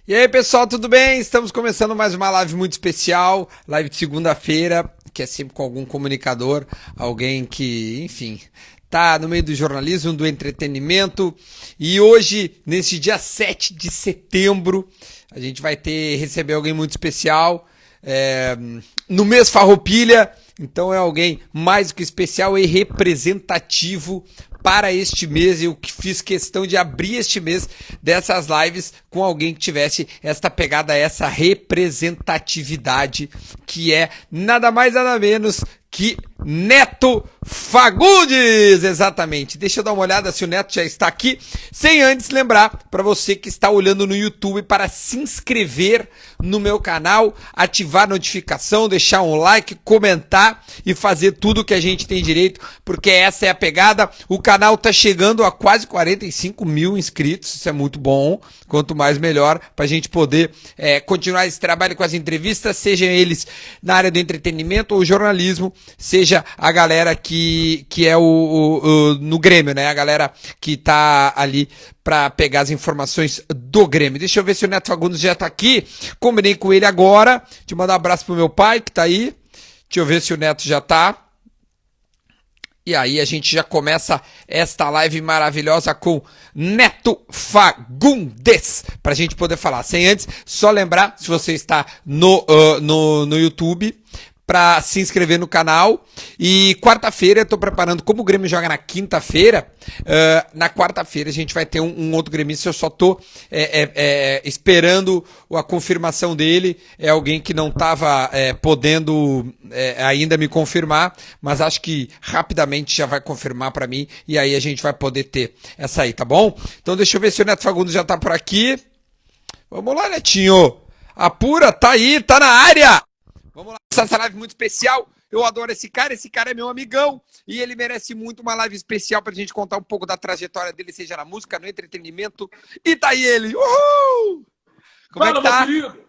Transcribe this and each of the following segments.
E aí, pessoal, tudo bem? Estamos começando mais uma live muito especial, live de segunda-feira, que é sempre com algum comunicador, alguém que, enfim, tá no meio do jornalismo, do entretenimento. E hoje, nesse dia 7 de setembro, a gente vai receber alguém muito especial, no mês Farroupilha. Então é alguém mais do que especial e representativo para este mês. Eu que fiz questão de abrir este mês dessas lives com alguém que tivesse esta pegada, essa representatividade, que é nada mais nada menos que Neto Fagundes, exatamente. Deixa eu dar uma olhada se o Neto já está aqui, sem antes lembrar para você que está olhando no YouTube para se inscrever no meu canal, ativar a notificação, deixar um like, comentar e fazer tudo que a gente tem direito, porque essa é a pegada. O canal tá chegando a quase 45 mil inscritos, isso é muito bom, quanto mais melhor, para a gente poder continuar esse trabalho com as entrevistas, sejam eles na área do entretenimento ou jornalismo, seja a galera que é no Grêmio, né? A galera que tá ali para pegar as informações do Grêmio. Deixa eu ver se o Neto Fagundes já tá aqui. Combinei com ele agora. Deixa eu mandar um abraço pro meu pai que tá aí. Deixa eu ver se o Neto já tá. E aí a gente já começa esta live maravilhosa com Neto Fagundes, pra gente poder falar. Sem antes, só lembrar, se você está no YouTube, para se inscrever no canal. E quarta-feira eu tô preparando, como o Grêmio joga na quinta-feira, na quarta-feira a gente vai ter um outro gremista. Eu só tô esperando a confirmação dele. É alguém que não estava podendo ainda me confirmar, mas acho que rapidamente já vai confirmar para mim, e aí a gente vai poder ter essa aí, tá bom? Então deixa eu ver se o Neto Fagundes já tá por aqui. Vamos lá, Netinho. Apura, tá aí, tá na área. Vamos lá, essa live muito especial. Eu adoro esse cara é meu amigão e ele merece muito uma live especial pra gente contar um pouco da trajetória dele, seja na música, no entretenimento. E tá aí ele. Uhul! Como Fala, é que tá? meu querido.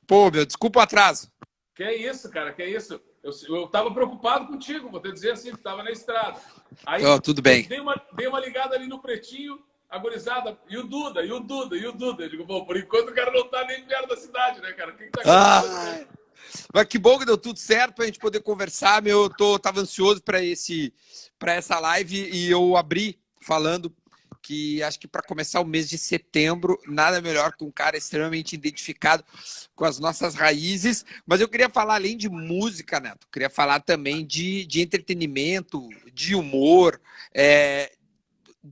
Pô, meu, desculpa o atraso. Que é isso, cara, que é isso. Eu tava preocupado contigo, vou te dizer assim, que tava na estrada. Aí, Tudo bem. dei uma ligada ali no Pretinho, a gurizada, e o Duda. Eu digo, bom, por enquanto o cara não tá nem perto da cidade, né, cara? O que tá acontecendo? Mas que bom que deu tudo certo pra gente poder conversar, meu. Tava ansioso para essa live e eu abri falando que acho que para começar o mês de setembro, nada melhor que um cara extremamente identificado com as nossas raízes. Mas eu queria falar, além de música, Neto, eu queria falar também de entretenimento, de humor,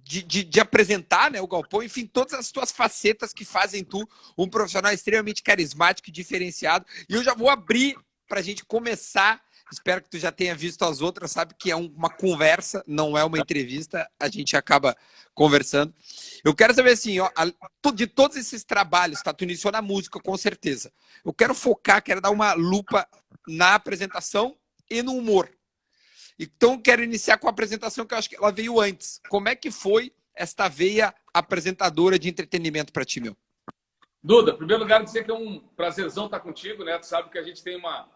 de apresentar, né, o Galpão, enfim, todas as tuas facetas que fazem tu um profissional extremamente carismático e diferenciado. E eu já vou abrir para a gente começar. Espero que tu já tenha visto as outras, sabe que é uma conversa, não é uma entrevista, a gente acaba conversando. Eu quero saber assim, ó, de todos esses trabalhos, tá? Tu iniciou na música, com certeza. Eu quero focar, quero dar uma lupa na apresentação e no humor. Então, quero iniciar com a apresentação, que eu acho que ela veio antes. Como é que foi esta veia apresentadora de entretenimento para ti, meu? Duda, em primeiro lugar, dizer que é um prazerzão estar contigo, né? Tu sabe que a gente tem uma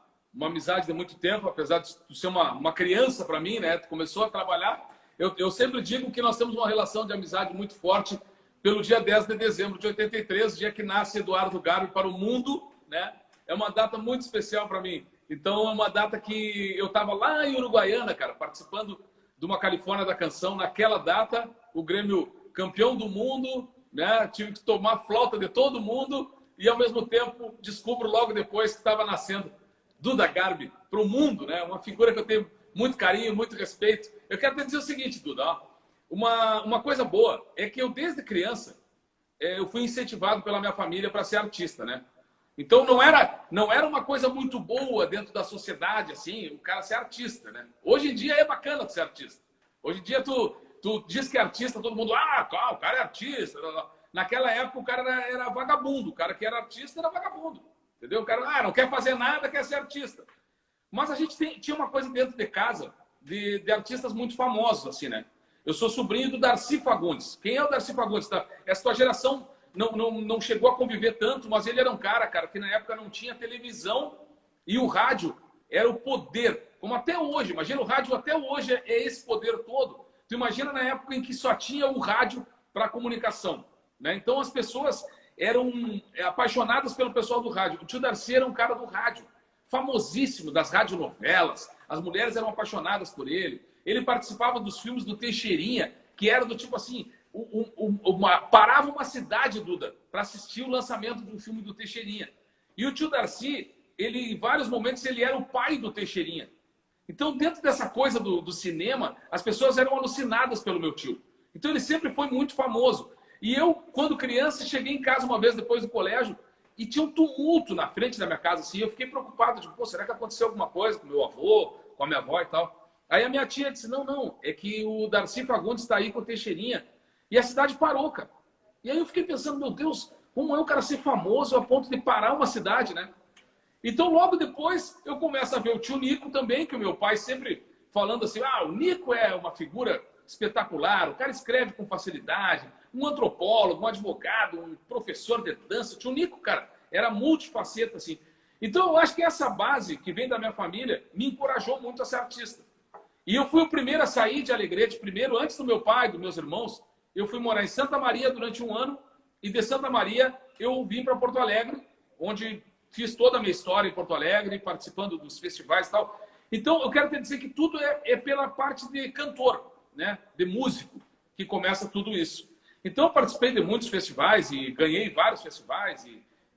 amizade de muito tempo, apesar de tu ser uma criança para mim, né? Tu começou a trabalhar. Eu sempre digo que nós temos uma relação de amizade muito forte pelo dia 10 de dezembro de 83, dia que nasce Eduardo Garbi para o mundo, né? É uma data muito especial para mim. Então, é uma data que eu estava lá em Uruguaiana, cara, participando de uma Califórnia da Canção. Naquela data, o Grêmio campeão do mundo, né? Tive que tomar flauta de todo mundo e, ao mesmo tempo, descubro logo depois que estava nascendo Duda Garbi para o mundo, né? Uma figura que eu tenho muito carinho, muito respeito. Eu quero te dizer o seguinte, Duda, ó, uma coisa boa é que eu, desde criança, eu fui incentivado pela minha família para ser artista, né? Então não era uma coisa muito boa dentro da sociedade, assim, o cara ser artista, né? Hoje em dia é bacana tu ser artista. Hoje em dia tu diz que é artista, todo mundo, o cara é artista. Naquela época o cara era vagabundo, o cara que era artista era vagabundo, entendeu? O cara não quer fazer nada, quer ser artista. Mas a gente tinha uma coisa dentro de casa de artistas muito famosos, assim, né? Eu sou sobrinho do Darcy Fagundes. Quem é o Darcy Fagundes? Essa tua geração não chegou a conviver tanto, mas ele era um cara, que na época não tinha televisão e o rádio era o poder, como até hoje. Imagina, o rádio até hoje é esse poder todo. Tu imagina na época em que só tinha o rádio para comunicação, né? Então as pessoas, eram apaixonadas pelo pessoal do rádio. O tio Darcy era um cara do rádio, famosíssimo, das radionovelas. As mulheres eram apaixonadas por ele. Ele participava dos filmes do Teixeirinha, que era do tipo assim, parava uma cidade, Duda, para assistir o lançamento do filme do Teixeirinha. E o tio Darcy, ele, em vários momentos, ele era o pai do Teixeirinha. Então, dentro dessa coisa do cinema, as pessoas eram alucinadas pelo meu tio. Então, ele sempre foi muito famoso. E eu, quando criança, cheguei em casa uma vez depois do colégio e tinha um tumulto na frente da minha casa, assim. Eu fiquei preocupado, tipo, pô, será que aconteceu alguma coisa com meu avô, com a minha avó e tal? Aí a minha tia disse, não, é que o Darcy Fagundes está aí com o Teixeirinha. E a cidade parou, cara. E aí eu fiquei pensando, meu Deus, como é o cara ser famoso a ponto de parar uma cidade, né? Então, logo depois, eu começo a ver o tio Nico também, que o meu pai sempre falando assim, o Nico é uma figura espetacular, o cara escreve com facilidade, um antropólogo, um advogado, um professor de dança. O tio Nico, cara, era multifaceta, assim. Então, eu acho que essa base que vem da minha família me encorajou muito a ser artista. E eu fui o primeiro a sair de Alegrete, primeiro, antes do meu pai, dos meus irmãos. Eu fui morar em Santa Maria durante um ano, e de Santa Maria eu vim para Porto Alegre, onde fiz toda a minha história em Porto Alegre, participando dos festivais e tal. Então, eu quero te dizer que tudo é pela parte de cantor, né? De músico, que começa tudo isso. Então, eu participei de muitos festivais e ganhei vários festivais,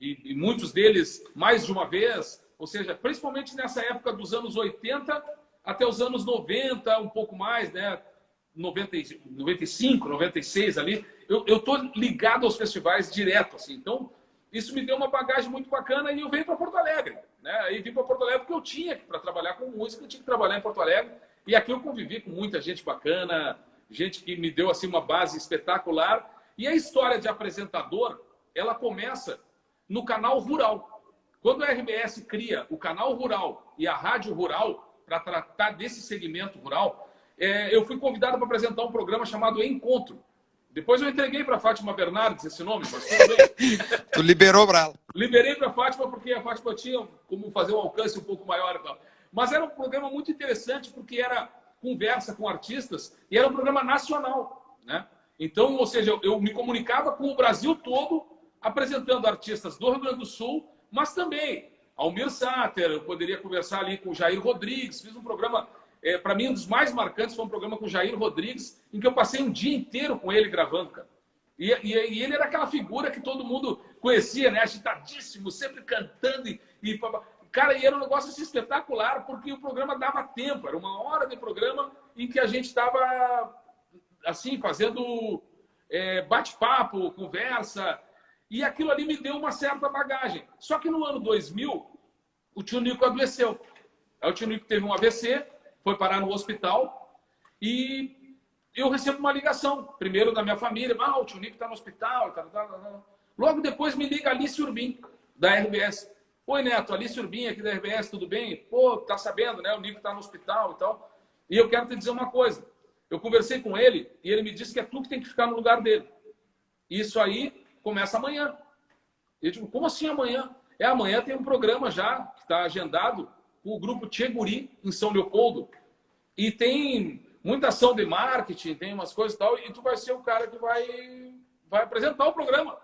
e muitos deles mais de uma vez. Ou seja, principalmente nessa época dos anos 80 até os anos 90, um pouco mais, né? 95, 96 ali. Eu estou ligado aos festivais direto, assim. Então, isso me deu uma bagagem muito bacana e eu venho para Porto Alegre, né? Aí vim para Porto Alegre porque eu tinha que, para trabalhar com música, eu tinha que trabalhar em Porto Alegre. E aqui eu convivi com muita gente bacana, gente que me deu assim uma base espetacular. E a história de apresentador, ela começa no canal Rural. Quando a RBS cria o canal Rural e a Rádio Rural para tratar desse segmento rural, eu fui convidado para apresentar um programa chamado Encontro. Depois eu entreguei para a Fátima Bernardes esse nome, mas tudo bem. Tu liberou para ela. Liberei para a Fátima porque a Fátima tinha como fazer um alcance um pouco maior e tal. Mas era um programa muito interessante porque era conversa com artistas e era um programa nacional, né? Então, ou seja, eu me comunicava com o Brasil todo apresentando artistas do Rio Grande do Sul, mas também Almir Sater, eu poderia conversar ali com o Jair Rodrigues, fiz um programa... para mim, um dos mais marcantes foi um programa com o Jair Rodrigues, em que eu passei um dia inteiro com ele gravando, cara. E ele era aquela figura que todo mundo conhecia, né? Agitadíssimo, sempre cantando. Cara, e era um negócio assim, espetacular, porque o programa dava tempo. Era uma hora de programa em que a gente estava, assim, fazendo bate-papo, conversa. E aquilo ali me deu uma certa bagagem. Só que no ano 2000, o tio Nico adoeceu. Aí o tio Nico teve um AVC, foi parar no hospital e eu recebo uma ligação, primeiro da minha família, o tio Nico está no hospital, Logo depois me liga Alice Urbim, da RBS. Oi, Neto, Alice Urbim aqui da RBS, tudo bem? Pô, tá sabendo, né? O Nico está no hospital e tal. E eu quero te dizer uma coisa. Eu conversei com ele e ele me disse que é tu que tem que ficar no lugar dele. Isso aí começa amanhã. Eu digo, como assim amanhã? Amanhã tem um programa já, que está agendado, o grupo Tcheguri, em São Leopoldo. E tem muita ação de marketing, tem umas coisas e tal, e tu vai ser o cara que vai apresentar o programa.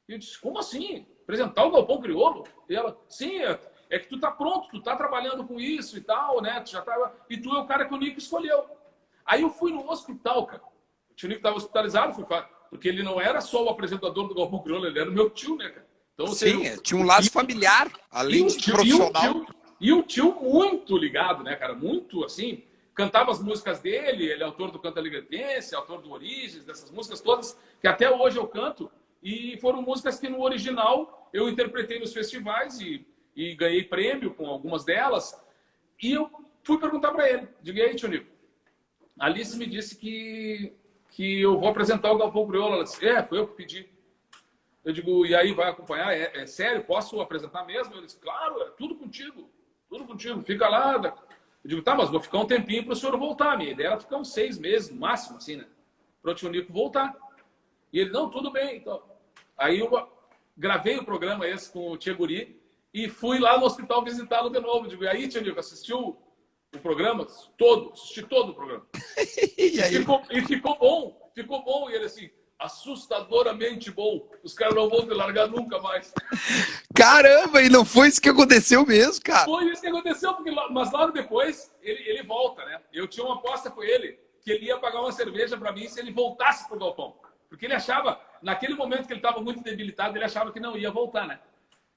E eu disse, como assim? Apresentar o Galpão Crioulo? E ela, sim, é que tu tá pronto, tu tá trabalhando com isso e tal, né? Tu já tá... E tu é o cara que o Nico escolheu. Aí eu fui no hospital, cara. O tio Nico estava hospitalizado, porque ele não era só o apresentador do Galpão Crioulo, ele era o meu tio, né, cara? Então, sim, tinha um laço familiar, além de profissional. E o tio muito ligado, né, cara? Muito, assim, cantava as músicas dele, ele é autor do Canto Alegretense, autor do Origens, dessas músicas todas, que até hoje eu canto, e foram músicas que no original eu interpretei nos festivais e ganhei prêmio com algumas delas, e eu fui perguntar para ele, diga aí, tio Nico, a Alice me disse que eu vou apresentar o Galpão Crioulo. Ela disse, foi eu que pedi. Eu digo, e aí, vai acompanhar? É sério? Posso apresentar mesmo? Ele disse, claro, é tudo contigo, fica lá. Eu digo, tá, mas vou ficar um tempinho para o senhor voltar. Minha ideia era ficar uns 6 meses, no máximo, assim, né? Para o tio Nico voltar. E ele, não, tudo bem. Então, aí eu gravei o programa esse com o Tcheguri e fui lá no hospital visitá-lo de novo. Eu digo, e aí, tio Nico, assistiu o programa? Assisti todo o programa. E ficou bom. E ele assim, assustadoramente bom. Os caras não vão te largar nunca mais. Caramba, e não foi isso que aconteceu mesmo, cara? Foi isso que aconteceu, mas logo depois ele volta, né? Eu tinha uma aposta com ele que ele ia pagar uma cerveja para mim se ele voltasse pro galpão. Porque ele achava, naquele momento que ele estava muito debilitado, ele achava que não ia voltar, né?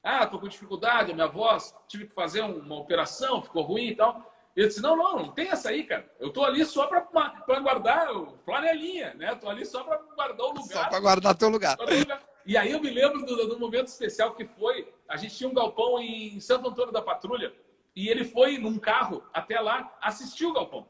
Ah, tô com dificuldade, a minha voz, tive que fazer uma operação, ficou ruim e tal. Eu disse, não tem essa aí, cara. Eu tô ali só para guardar o flanelinha, né? Tô ali só para guardar o lugar. Só para guardar teu lugar. E aí eu me lembro do momento especial que foi, a gente tinha um galpão em Santo Antônio da Patrulha, e ele foi num carro até lá assistir o galpão.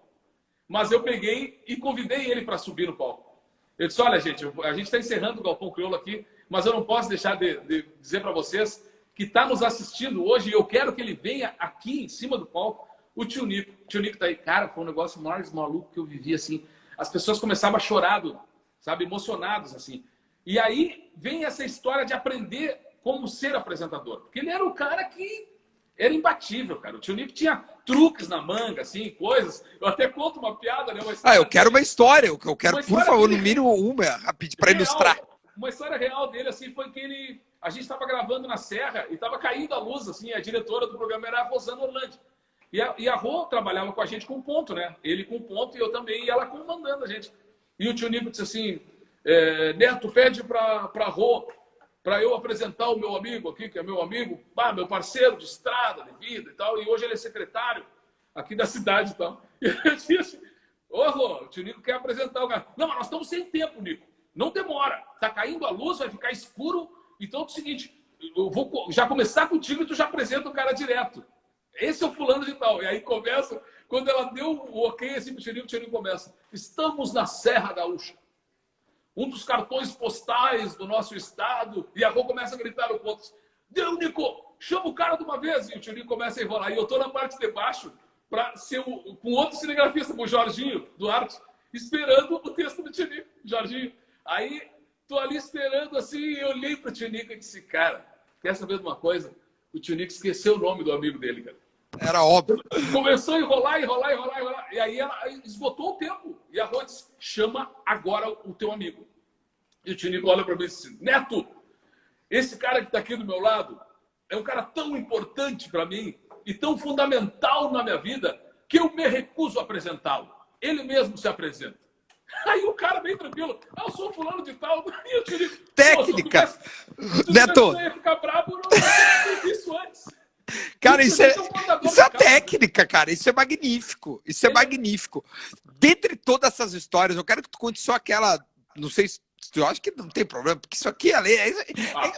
Mas eu peguei e convidei ele para subir no palco. Eu disse, olha, gente, a gente está encerrando o Galpão Crioulo aqui, mas eu não posso deixar de dizer para vocês que está nos assistindo hoje e eu quero que ele venha aqui em cima do palco, o tio Nico. O tio Nico tá aí. Cara, foi um negócio mais maluco que eu vivi, assim. As pessoas começavam a chorar, sabe, emocionados, assim. E aí vem essa história de aprender como ser apresentador. Porque ele era o cara que era imbatível, cara. O tio Nico tinha truques na manga, assim, coisas. Eu até conto uma piada, né? Eu quero uma história. Eu quero, por favor, no mínimo uma, rapidinho, para ilustrar. Uma história real dele, assim, foi que a gente estava gravando na Serra e estava caindo a luz, assim, a diretora do programa era a Rosana Orlandi. E a Rô trabalhava com a gente com ponto, né? Ele com ponto e eu também, e ela comandando a gente. E o tio Nico disse assim, Neto, pede para Rô, para eu apresentar o meu amigo aqui, que é meu amigo, meu parceiro de estrada, de vida e tal, e hoje ele é secretário aqui da cidade e tal. E eu disse, Rô, o tio Nico quer apresentar o cara. Não, mas nós estamos sem tempo, Nico. Não demora. Tá caindo a luz, vai ficar escuro. Então é o seguinte, eu vou já começar contigo e tu já apresenta o cara direto. Esse é o fulano de tal. E aí começa, quando ela deu o ok assim pro o Tio Nico começa. Estamos na Serra Gaúcha. Um dos cartões postais do nosso estado. E a Rô começa a gritar o ponto. Deu, Nico, chama o cara de uma vez. E o Tio Nico começa a enrolar. E eu tô na parte de baixo para ser com outro cinegrafista, o Jorginho Duarte, esperando o texto do Tio Nico, Jorginho. Aí, tô ali esperando assim, e eu olhei pro Tio Nico e disse, cara, quer saber de uma coisa? O Tio Nico esqueceu o nome do amigo dele, cara. Era óbvio. Começou a enrolar. E aí ela esgotou o tempo. E a Rô disse, chama agora o teu amigo. E o Tio Nico olha para mim e disse, Neto, esse cara que tá aqui do meu lado é um cara tão importante para mim e tão fundamental na minha vida que eu me recuso a apresentá-lo. Ele mesmo se apresenta. Aí o cara bem tranquilo, eu sou fulano de tal. E eu te digo, técnica. Neto, ia ficar bravo, não fiz isso antes. Cara, isso é técnica, cara. Isso é magnífico. Isso é magnífico. Dentre todas essas histórias, eu quero que tu conte só aquela. Não sei se tu acha que não tem problema, porque isso aqui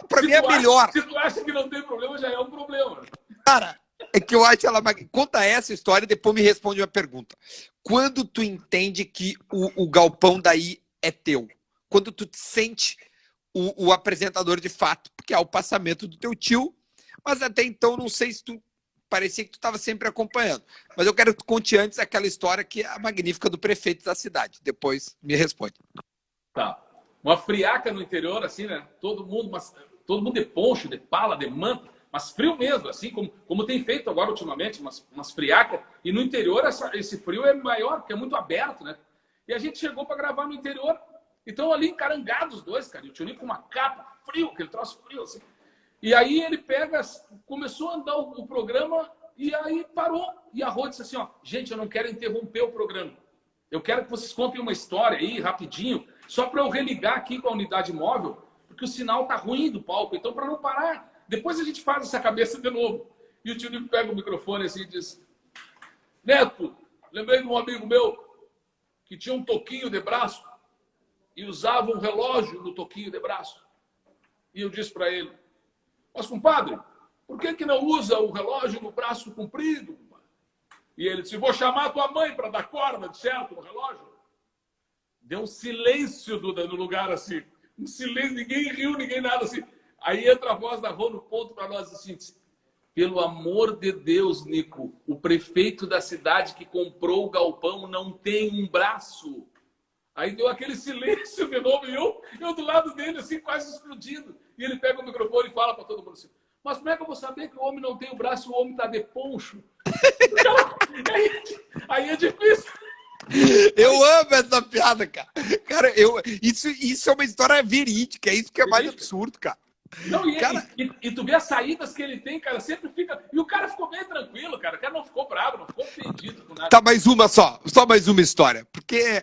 pra mim é melhor. Se tu acha que não tem problema, já é um problema. Cara, é que eu acho ela. Conta essa história e depois me responde uma pergunta. Quando tu entende que o galpão daí é teu? Quando tu te sente o apresentador de fato? Porque é o passamento do teu tio, mas até então não sei se tu parecia que tu estava sempre acompanhando. Mas eu quero que tu conte antes aquela história que é a magnífica do prefeito da cidade. Depois me responde. Tá. Uma friaca no interior, assim, né? Todo mundo de poncho, de pala, de manta, mas frio mesmo, assim como tem feito agora ultimamente, umas friacas. E no interior esse frio é maior, porque é muito aberto, né? E a gente chegou para gravar no interior. Então ali encarangados os dois, cara. E o Tio Nico com uma capa, frio, aquele troço frio, assim. E aí ele começou a andar o programa e aí parou. E a Rô disse assim, ó, gente, eu não quero interromper o programa. Eu quero que vocês contem uma história aí, rapidinho, só para eu religar aqui com a unidade móvel, porque o sinal tá ruim do palco. Então, para não parar, depois a gente faz essa cabeça de novo. E o Tio Nico pega o microfone assim e diz, Neto, lembrei de um amigo meu que tinha um toquinho de braço e usava um relógio no toquinho de braço. E eu disse para ele, mas, compadre, por que não usa o relógio no braço comprido? E ele disse, vou chamar a tua mãe para dar corda, de certo, no relógio. Deu um silêncio, Duda, no lugar assim. Um silêncio, ninguém riu, ninguém nada assim. Aí entra a voz da Rô no ponto para nós assim, pelo amor de Deus, Nico, o prefeito da cidade que comprou o galpão não tem um braço. Aí deu aquele silêncio de novo e eu do lado dele, assim, quase explodindo. E ele pega o microfone e fala para todo mundo assim, mas como é que eu vou saber que o homem não tem o braço e o homem está de poncho? Aí é difícil. Eu amo essa piada, cara. Cara, isso é uma história verídica, é isso que é mais absurdo, cara. Não, Cara, e tu vê as saídas que ele tem, cara, sempre fica. E o cara ficou bem tranquilo, cara. O cara não ficou bravo, não ficou ofendido com nada. tá, mais uma só mais uma história. Porque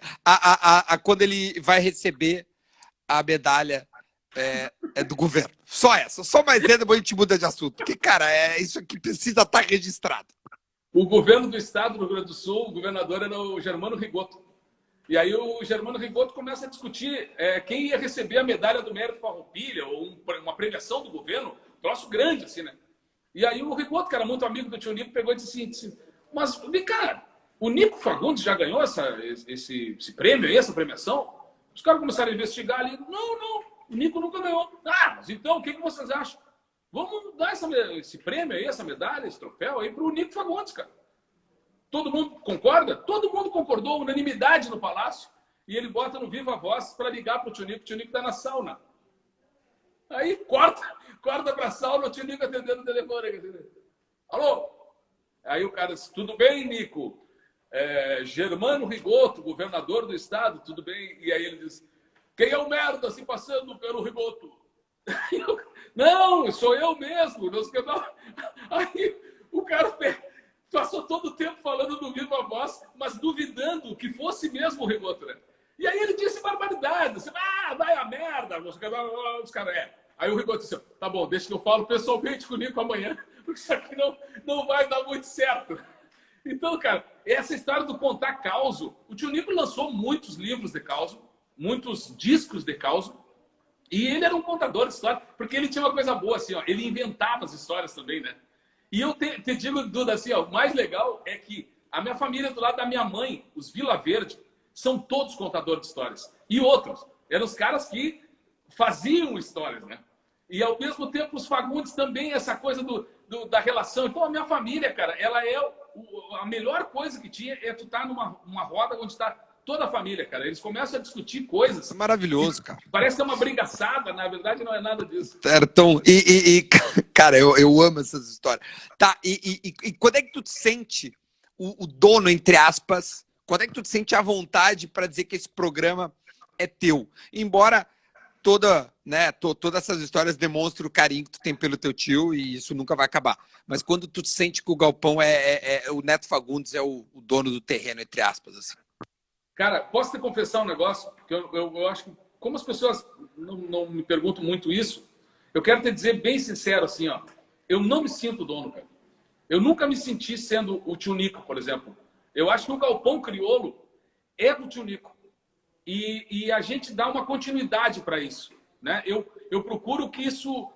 quando ele vai receber a medalha é do governo. Só essa, só mais essa, depois a gente muda de assunto. Porque, cara, isso aqui precisa estar registrado. O governo do estado do Rio Grande do Sul, o governador era o Germano Rigoto. E aí o Germano Rigoto começa a discutir quem ia receber a medalha do mérito Farroupilha, ou uma premiação do governo, um troço grande, assim, né? E aí o Rigoto, que era muito amigo do tio Nico, pegou e disse assim, mas, vem cá, o Nico Fagundes já ganhou esse prêmio aí, essa premiação? Os caras começaram a investigar ali. Não, o Nico nunca ganhou. Ah, mas então, o que vocês acham? Vamos dar esse prêmio aí, essa medalha, esse troféu aí pro Nico Fagundes, cara. Todo mundo concorda? Todo mundo concordou, unanimidade no palácio. E ele bota no Viva Voz para ligar pro tio Nico. O tio Nico tá na sauna. Aí corta pra sauna, o tio Nico atendendo o telefone. Alô? Aí o cara disse, tudo bem, Nico? Germano Rigoto, governador do estado, tudo bem? E aí ele diz, quem é o merda se passando pelo Rigoto? Não, sou eu mesmo. Aí o cara passou todo o tempo falando do Viva Voz, mas duvidando que fosse mesmo o Rigoto, né? E aí ele disse barbaridade, assim, vai a merda, os caras, Aí o Rigoto disse, tá bom, deixa que eu falo pessoalmente com o Nico amanhã, porque isso aqui não vai dar muito certo. Então, cara, essa história do contar causo, o tio Nico lançou muitos livros de causo, muitos discos de causo, e ele era um contador de história, porque ele tinha uma coisa boa, assim, ó, ele inventava as histórias também, né? E eu te digo, Duda, assim, ó, o mais legal é que a minha família do lado da minha mãe, os Vila Verde, são todos contadores de histórias. E outros, eram os caras que faziam histórias, né? E ao mesmo tempo os Fagundes também, essa coisa da relação. Então a minha família, cara, ela é a melhor coisa que tinha é tu estar numa roda onde está toda a família, cara. Eles começam a discutir coisas. É maravilhoso, cara. Parece que é uma brigaçada, na verdade não é nada disso. Então, cara, eu amo essas histórias. Tá, e quando é que tu te sente o dono, entre aspas, quando é que tu te sente à vontade para dizer que esse programa é teu? Embora todas essas histórias demonstrem o carinho que tu tem pelo teu tio e isso nunca vai acabar. Mas quando tu te sente que o Galpão o Neto Fagundes é o dono do terreno, entre aspas, assim. Cara, posso te confessar um negócio? Que eu acho que, como as pessoas não me perguntam muito isso, eu quero te dizer bem sincero assim, ó. Eu não me sinto dono, cara. Eu nunca me senti sendo o tio Nico, por exemplo. Eu acho que o Galpão Crioulo é do tio Nico. E a gente dá uma continuidade para isso, né? Eu procuro que isso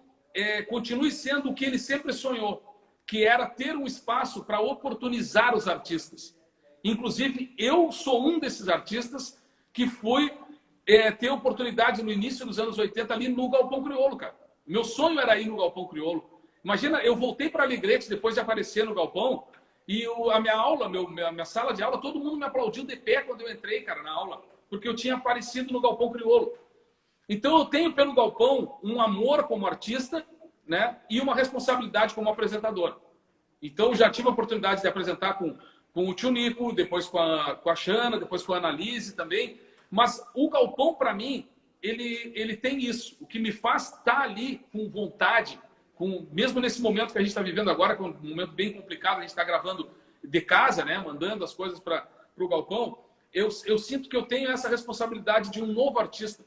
continue sendo o que ele sempre sonhou, que era ter um espaço para oportunizar os artistas. Inclusive, eu sou um desses artistas que fui ter oportunidade no início dos anos 80 ali no Galpão Crioulo, cara. Meu sonho era ir no Galpão Crioulo. Imagina, eu voltei para Alegrete depois de aparecer no Galpão e a minha aula, minha sala de aula, todo mundo me aplaudiu de pé quando eu entrei, cara, na aula, porque eu tinha aparecido no Galpão Crioulo. Então eu tenho pelo Galpão um amor como artista, né, e uma responsabilidade como apresentador. Então eu já tive a oportunidade de apresentar com o tio Nico, depois com a Xana, depois com a Annalise também. Mas o Galpão, para mim, ele tem isso. O que me faz estar ali com vontade, mesmo nesse momento que a gente está vivendo agora, que é um momento bem complicado, a gente está gravando de casa, né, mandando as coisas para o Galpão, eu sinto que eu tenho essa responsabilidade de um novo artista.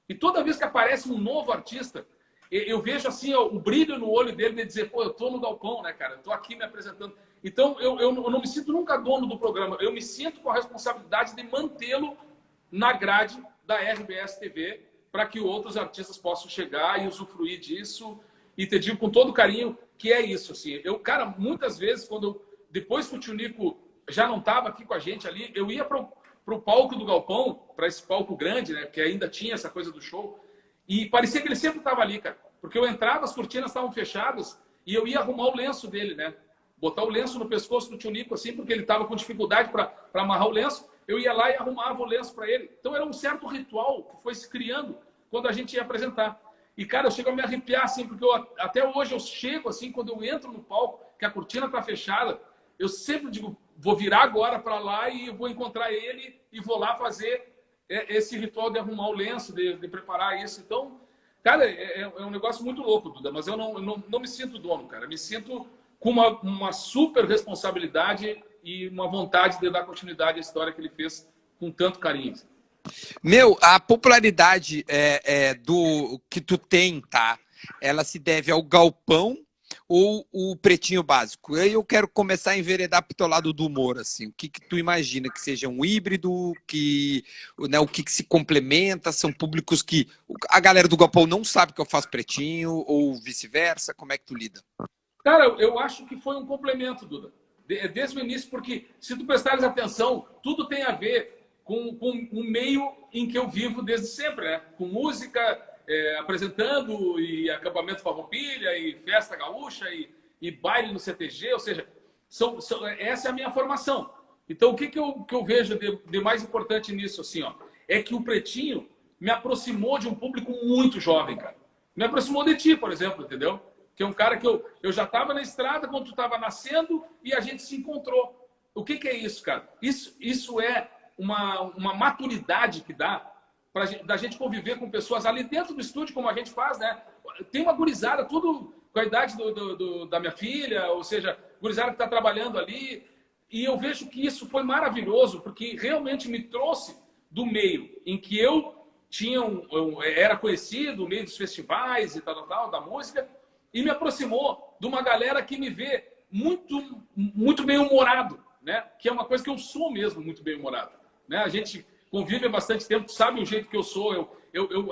E toda vez que aparece um novo artista, eu vejo assim ó, o brilho no olho dele de dizer, pô, eu estou no Galpão, né, cara? Eu estou aqui me apresentando. Então, eu não me sinto nunca dono do programa. Eu me sinto com a responsabilidade de mantê-lo na grade da RBS TV para que outros artistas possam chegar e usufruir disso. E te digo com todo carinho que é isso. Assim. Cara, muitas vezes, depois que o tio Nico já não estava aqui com a gente ali, eu ia para o palco do Galpão, para esse palco grande, né, que ainda tinha essa coisa do show, e parecia que ele sempre estava ali, cara. Porque eu entrava, as cortinas estavam fechadas e eu ia arrumar o lenço dele, né? Botar o lenço no pescoço do tio Nico, assim, porque ele estava com dificuldade para amarrar o lenço. Eu ia lá e arrumava o lenço para ele. Então era um certo ritual que foi se criando quando a gente ia apresentar. E, cara, eu chego a me arrepiar, assim, porque até hoje eu chego, assim, quando eu entro no palco, que a cortina está fechada, eu sempre digo, vou virar agora para lá e vou encontrar ele e vou lá fazer esse ritual de arrumar o lenço, de preparar isso. Então, cara, é um negócio muito louco, Duda, mas eu não me sinto dono, cara. Eu me sinto com uma super responsabilidade e uma vontade de dar continuidade à história que ele fez com tanto carinho. Meu, a popularidade do que tu tem, tá? Ela se deve ao galpão ou o pretinho básico? Aí eu quero começar a enveredar pro teu lado do humor, assim. O que tu imagina que seja um híbrido, né, o que se complementa? São públicos que a galera do galpão não sabe que eu faço pretinho ou vice-versa? Como é que tu lida? Cara, eu acho que foi um complemento, Duda. Desde o início, porque se tu prestares atenção, tudo tem a ver com o meio em que eu vivo desde sempre, né? Com música, apresentando, e acampamento farroupilha, e festa gaúcha, e baile no CTG, ou seja, essa é a minha formação. Então, o que eu vejo de mais importante nisso, assim, ó, é que o Pretinho me aproximou de um público muito jovem, cara. Me aproximou de ti, por exemplo, entendeu? Que é um cara que eu já estava na estrada quando tu estava nascendo e a gente se encontrou. O que é isso, cara? Isso é uma maturidade que dá da gente conviver com pessoas ali dentro do estúdio, como a gente faz, né? Tem uma gurizada, tudo com a idade da minha filha, ou seja, gurizada que está trabalhando ali. E eu vejo que isso foi maravilhoso, porque realmente me trouxe do meio em que eu era conhecido, no meio dos festivais e tal, da música, e me aproximou de uma galera que me vê muito, muito bem-humorado, né? Que é uma coisa que eu sou mesmo muito bem-humorado, né? A gente convive há bastante tempo, sabe o jeito que eu sou.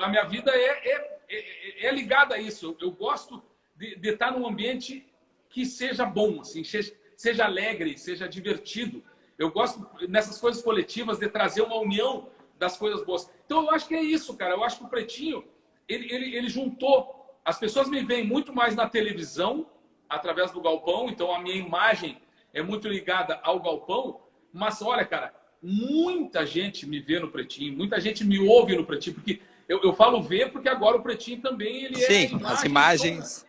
A minha vida é ligada a isso. Eu gosto de estar num ambiente que seja bom, assim, seja alegre, seja divertido. Eu gosto, nessas coisas coletivas, de trazer uma união das coisas boas. Então, eu acho que é isso, cara. Eu acho que o Pretinho, ele juntou. As pessoas me veem muito mais na televisão, através do galpão. Então, a minha imagem é muito ligada ao galpão. Mas, olha, cara, muita gente me vê no Pretinho. Muita gente me ouve no Pretinho. Porque eu falo ver, porque agora o Pretinho também, ele Sim, as imagens...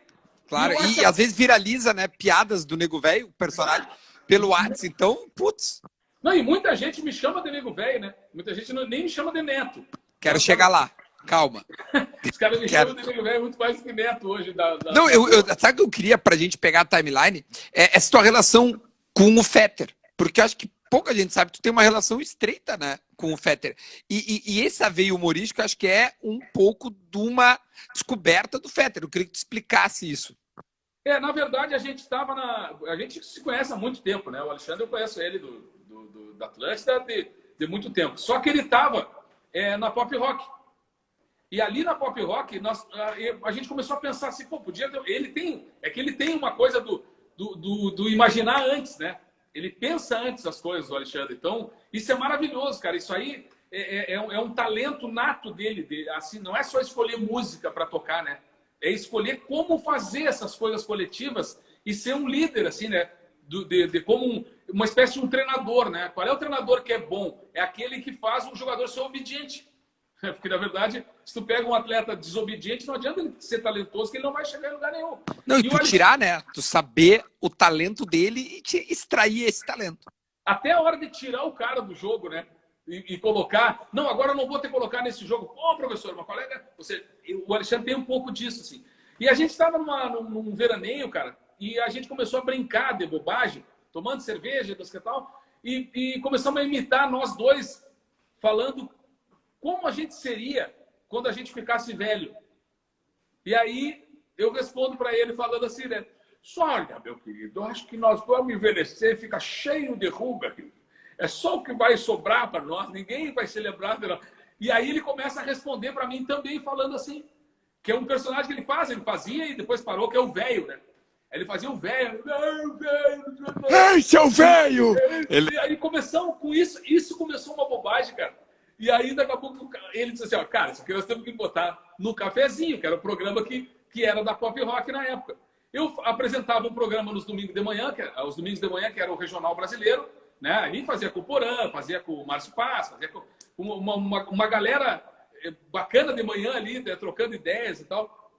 Claro, e às vezes viraliza, né, piadas do Nego Velho, o personagem, pelo WhatsApp, então, putz. Não, e muita gente me chama de Nego Velho, né? Muita gente nem me chama de Neto. Quero chegar lá, calma. Os caras me chamam de Nego Velho muito mais que Neto hoje. Não, sabe o que eu queria pra gente pegar a timeline? Essa tua relação com o Fetter, porque eu acho que pouca gente sabe, tu tem uma relação estreita, né, com o Fetter. E essa veia humorística, acho que é um pouco de uma descoberta do Fetter. Eu queria que tu explicasse isso. Na verdade, a gente se conhece há muito tempo, né? O Alexandre, eu conheço ele da Atlântida de muito tempo. Só que ele estava na Pop Rock. E ali na Pop Rock, a gente começou a pensar assim, pô, podia ter... ele tem uma coisa do imaginar antes, né? Ele pensa antes as coisas, o Alexandre. Então, isso é maravilhoso, cara. Isso aí é um talento nato dele. Assim, não é só escolher música para tocar, né? É escolher como fazer essas coisas coletivas e ser um líder, assim, né? Como uma espécie de um treinador, né? Qual é o treinador que é bom? É aquele que faz um jogador ser obediente. Porque, na verdade, se tu pega um atleta desobediente, não adianta ele ser talentoso, que ele não vai chegar em lugar nenhum. Não, e tu tirar, né? Tu saber o talento dele e te extrair esse talento. Até a hora de tirar o cara do jogo, né? E colocar... Não, agora eu não vou te colocar nesse jogo. Pô, professor, uma colega... O Alexandre tem um pouco disso, assim. E a gente estava num veraneio, cara, e a gente começou a brincar de bobagem, tomando cerveja, e tal, e começamos a imitar nós dois, falando como a gente seria quando a gente ficasse velho. E aí eu respondo para ele falando assim, né? Olha, meu querido, eu acho que nós vamos envelhecer, fica cheio de ruga, querido. É só o que vai sobrar para nós, ninguém vai se lembrar de nós. E aí ele começa a responder para mim também falando assim, que é um personagem que ele fazia e depois parou, que é o velho, né? Ele fazia o velho. Ei, seu velho! E aí começamos com isso começou uma bobagem, cara. E aí daqui a pouco ele disse assim, ó, cara, isso aqui nós temos que botar no cafezinho, que era o programa que era da Pop Rock na época. Eu apresentava um programa nos domingos de manhã, os domingos de manhã, que era o Regional Brasileiro, né? Aí fazia com o Porã, fazia com o Márcio Paz, fazia com uma galera bacana de manhã ali, né? Trocando ideias e tal.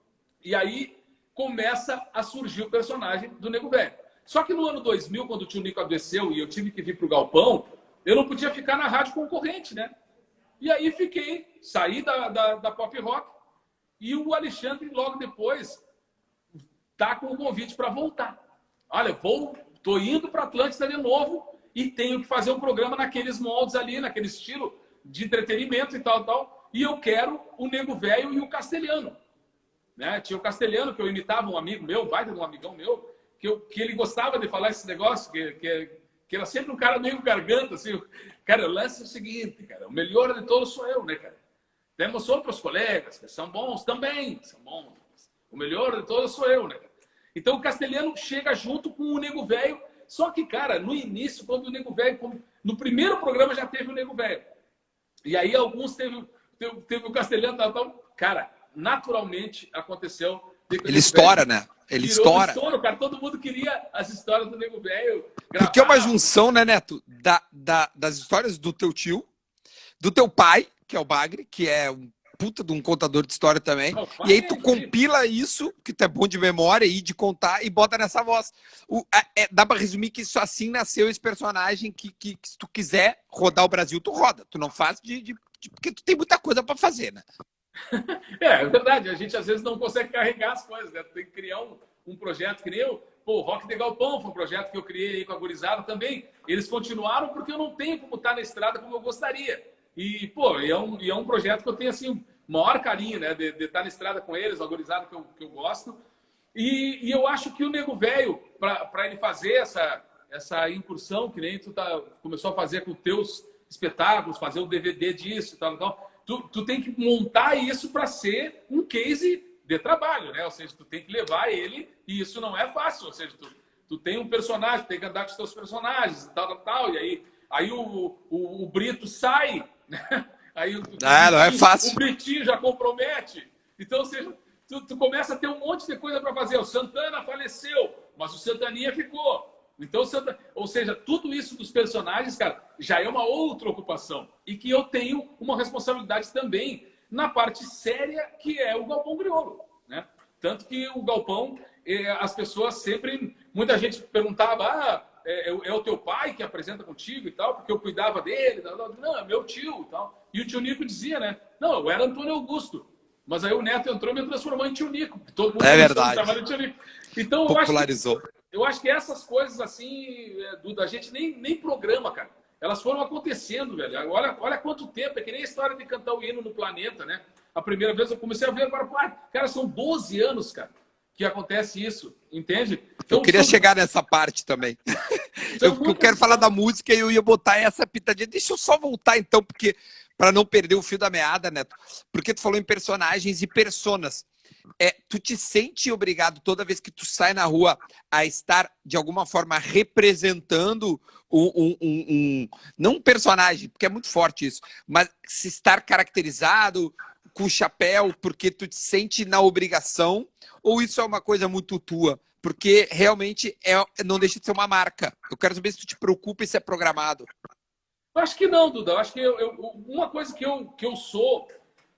E aí começa a surgir o personagem do Nego Velho. Só que no ano 2000, quando o tio Nico adoeceu e eu tive que vir para o Galpão, eu não podia ficar na rádio concorrente, né? E aí saí da Pop Rock e o Alexandre, logo depois, tá com o convite para voltar. Olha, tô indo para Atlântida de novo e tenho que fazer um programa naqueles moldes ali, naquele estilo de entretenimento e tal. E eu quero o Nego Velho e o Castelhano. Né? Tinha o Castelhano, que eu imitava um amigo meu, baita de um amigão meu, que ele gostava de falar esse negócio, que era sempre um cara meio garganta, assim. Cara, o lance é o seguinte, cara, o melhor de todos sou eu, né, cara? Temos outros colegas que são bons também, são bons. O melhor de todos sou eu, né, cara? Então o Castelhano chega junto com o Nego Velho, só que, cara, no início, quando o Nego Velho, no primeiro programa já teve o Nego Velho. E aí alguns teve o Castelhano, cara, naturalmente aconteceu. Ele estoura, né? Ele estoura. Estouro, cara. Todo mundo queria as histórias do Nego Velho. Porque é uma junção, né, Neto? Das histórias do teu tio, do teu pai, que é o Bagre, que é um puta de um contador de história também. E aí tu compila isso, que tu é bom de memória e de contar, e bota nessa voz. Dá pra resumir que isso assim nasceu esse personagem que se tu quiser rodar o Brasil, tu roda. Tu não faz porque tu tem muita coisa pra fazer, né? É verdade. A gente às vezes não consegue carregar as coisas, né? Tem que criar um projeto que nem eu. Pô, o Rock de Galpão foi um projeto que eu criei aí com a gurizada também. Eles continuaram porque eu não tenho como estar na estrada como eu gostaria. E, pô, é um projeto que eu tenho, assim, maior carinho, né? De estar na estrada com eles, a gurizada que eu gosto. E eu acho que o Nego Velho, para ele fazer essa incursão, que nem tu começou a fazer com os teus espetáculos, fazer o DVD disso e tal, tu tem que montar isso para ser um case de trabalho, né? Ou seja, tu tem que levar ele, e isso não é fácil. Ou seja, tu tem um personagem, tem que andar com os teus personagens e tal. E aí o Brito sai, né? Aí não é fácil. O Britinho já compromete. Então, ou seja, tu começa a ter um monte de coisa para fazer. O Santana faleceu, mas o Santaninha ficou. Então, ou seja, tudo isso dos personagens, cara, já é uma outra ocupação. E que eu tenho uma responsabilidade também na parte séria, que é o Galpão Crioulo, né? Tanto que o Galpão, as pessoas sempre... Muita gente perguntava, é o teu pai que apresenta contigo e tal, porque eu cuidava dele. Não, é meu tio e tal. E o tio Nico dizia, né? Não, eu era Antônio Augusto. Mas aí o Neto entrou e me transformou em tio Nico. Todo mundo verdade. Tio Nico. Então, popularizou. Eu acho que essas coisas assim, Duda, a gente nem programa, cara. Elas foram acontecendo, velho. Olha quanto tempo. É que nem a história de cantar o hino no planeta, né? A primeira vez eu comecei a ver agora, cara, são 12 anos, cara, que acontece isso, entende? Então, eu queria chegar nessa parte também. Eu quero falar da música e eu ia botar essa pitadinha. Deixa eu só voltar então, porque para não perder o fio da meada, Neto. Porque tu falou em personagens e personas. Tu te sente obrigado toda vez que tu sai na rua a estar de alguma forma representando não um personagem, porque é muito forte isso, mas se estar caracterizado com o chapéu porque tu te sente na obrigação, ou isso é uma coisa muito tua? Porque realmente não deixa de ser uma marca. Eu quero saber se tu te preocupa e se é programado. Eu acho que não, Duda. Eu acho que uma coisa que eu sou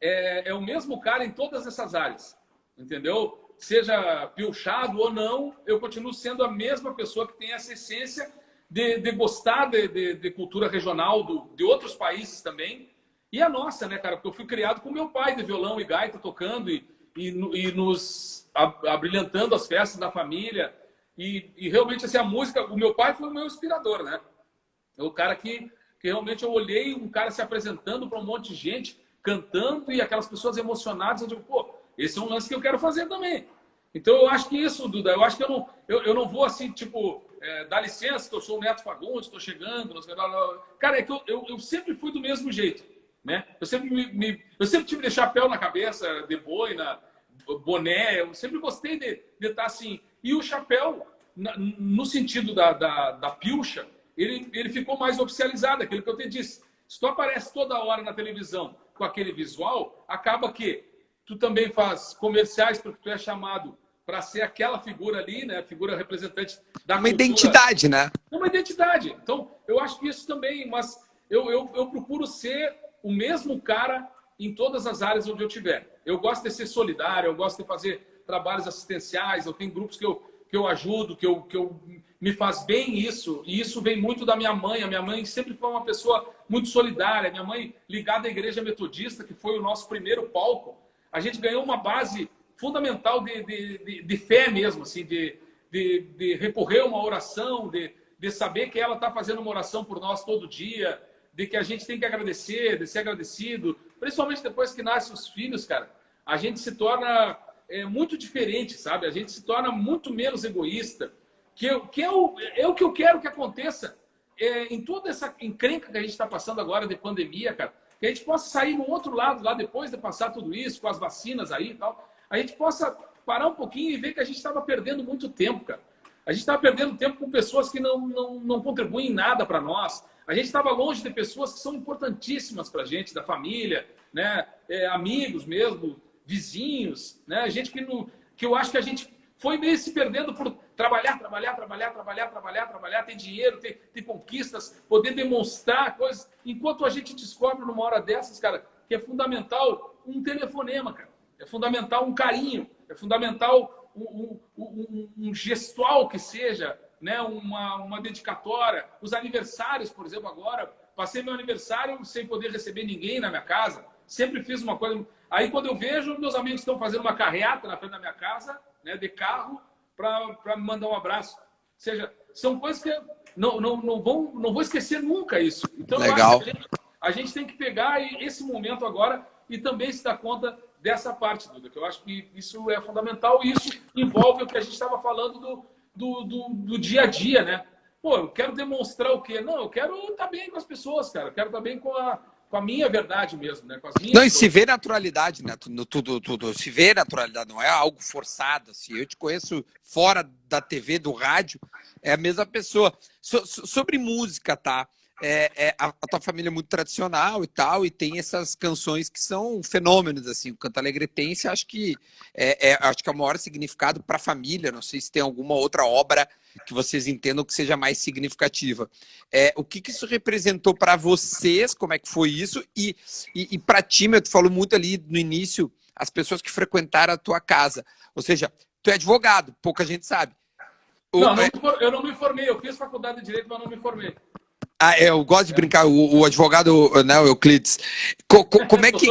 é o mesmo cara em todas essas áreas. Entendeu? Seja piochado ou não, eu continuo sendo a mesma pessoa que tem essa essência de gostar de cultura regional de outros países também. E a nossa, né, cara? Porque eu fui criado com meu pai de violão e gaita tocando e nos abrilhantando as festas da família. E realmente, assim, a música... O meu pai foi o meu inspirador, né? É o cara que realmente eu olhei um cara se apresentando para um monte de gente, cantando, e aquelas pessoas emocionadas. Eu digo, pô, esse é um lance que eu quero fazer também. Então, eu acho que isso, Duda, eu acho que eu não vou assim, tipo, dá licença, que eu sou o Neto Fagundes, estou chegando. Cara, é que eu sempre fui do mesmo jeito, né? Eu sempre tive de chapéu na cabeça, de boina, boné, eu sempre gostei de estar assim. E o chapéu, no sentido da pilcha, ele ficou mais oficializado, aquilo que eu te disse. Se tu aparece toda hora na televisão com aquele visual, acaba que tu também faz comerciais porque tu é chamado para ser aquela figura ali, né? Figura representante da uma cultura. Identidade, né? Uma identidade. Então, eu acho que isso também, mas eu procuro ser o mesmo cara em todas as áreas onde eu estiver. Eu gosto de ser solidário, eu gosto de fazer trabalhos assistenciais, eu tenho grupos que eu ajudo, que eu me faz bem isso. E isso vem muito da minha mãe. A minha mãe sempre foi uma pessoa muito solidária. Minha mãe ligada à Igreja Metodista, que foi o nosso primeiro palco. A gente ganhou uma base fundamental de fé mesmo, assim, de recorrer a uma oração, de saber que ela está fazendo uma oração por nós todo dia, de que a gente tem que agradecer, de ser agradecido. Principalmente depois que nascem os filhos, cara, a gente se torna muito diferente, sabe? A gente se torna muito menos egoísta, é o que eu quero que aconteça em toda essa encrenca que a gente está passando agora de pandemia, cara. Que a gente possa sair no outro lado, lá depois de passar tudo isso, com as vacinas aí e tal, a gente possa parar um pouquinho e ver que a gente estava perdendo muito tempo, cara. A gente estava perdendo tempo com pessoas que não contribuem em nada para nós. A gente estava longe de pessoas que são importantíssimas para a gente, da família, né? Amigos mesmo, vizinhos, né? Gente que eu acho que a gente foi meio se perdendo por trabalhar, ter dinheiro, ter conquistas, poder demonstrar coisas. Enquanto a gente descobre numa hora dessas, cara, que é fundamental um telefonema, cara. É fundamental um carinho, é fundamental um gestual que seja, né? Uma dedicatória. Os aniversários, por exemplo, agora, passei meu aniversário sem poder receber ninguém na minha casa. Sempre fiz uma coisa. Aí, quando eu vejo, meus amigos estão fazendo uma carreata na frente da minha casa, né, de carro, para me mandar um abraço. Ou seja, são coisas que não vou esquecer nunca isso. Então, legal. eu acho que a gente tem que pegar esse momento agora e também se dar conta dessa parte, Duda, que eu acho que isso é fundamental e isso envolve o que a gente estava falando do dia a dia, né? Pô, eu quero demonstrar o quê? Não, eu quero estar bem com as pessoas, cara. Eu quero estar bem com a minha verdade mesmo, né? Com as minhas não, e se vê naturalidade, né? Tudo se vê naturalidade, não é algo forçado. Assim. Eu te conheço fora da TV, do rádio, é a mesma pessoa. Sobre música, tá? A tua família é muito tradicional e tal, e tem essas canções que são fenômenos, assim. O Canto Alegretense, acho que acho que é o maior significado para a família. Não sei se tem alguma outra obra que vocês entendam que seja mais significativa. O que isso representou para vocês? Como é que foi isso? E para ti, tu falou muito ali no início, as pessoas que frequentaram a tua casa. Ou seja, tu é advogado, pouca gente sabe. Eu não me formei, eu fiz faculdade de Direito, mas não me formei. Eu gosto de brincar, o advogado, né, o Euclides. Como é que...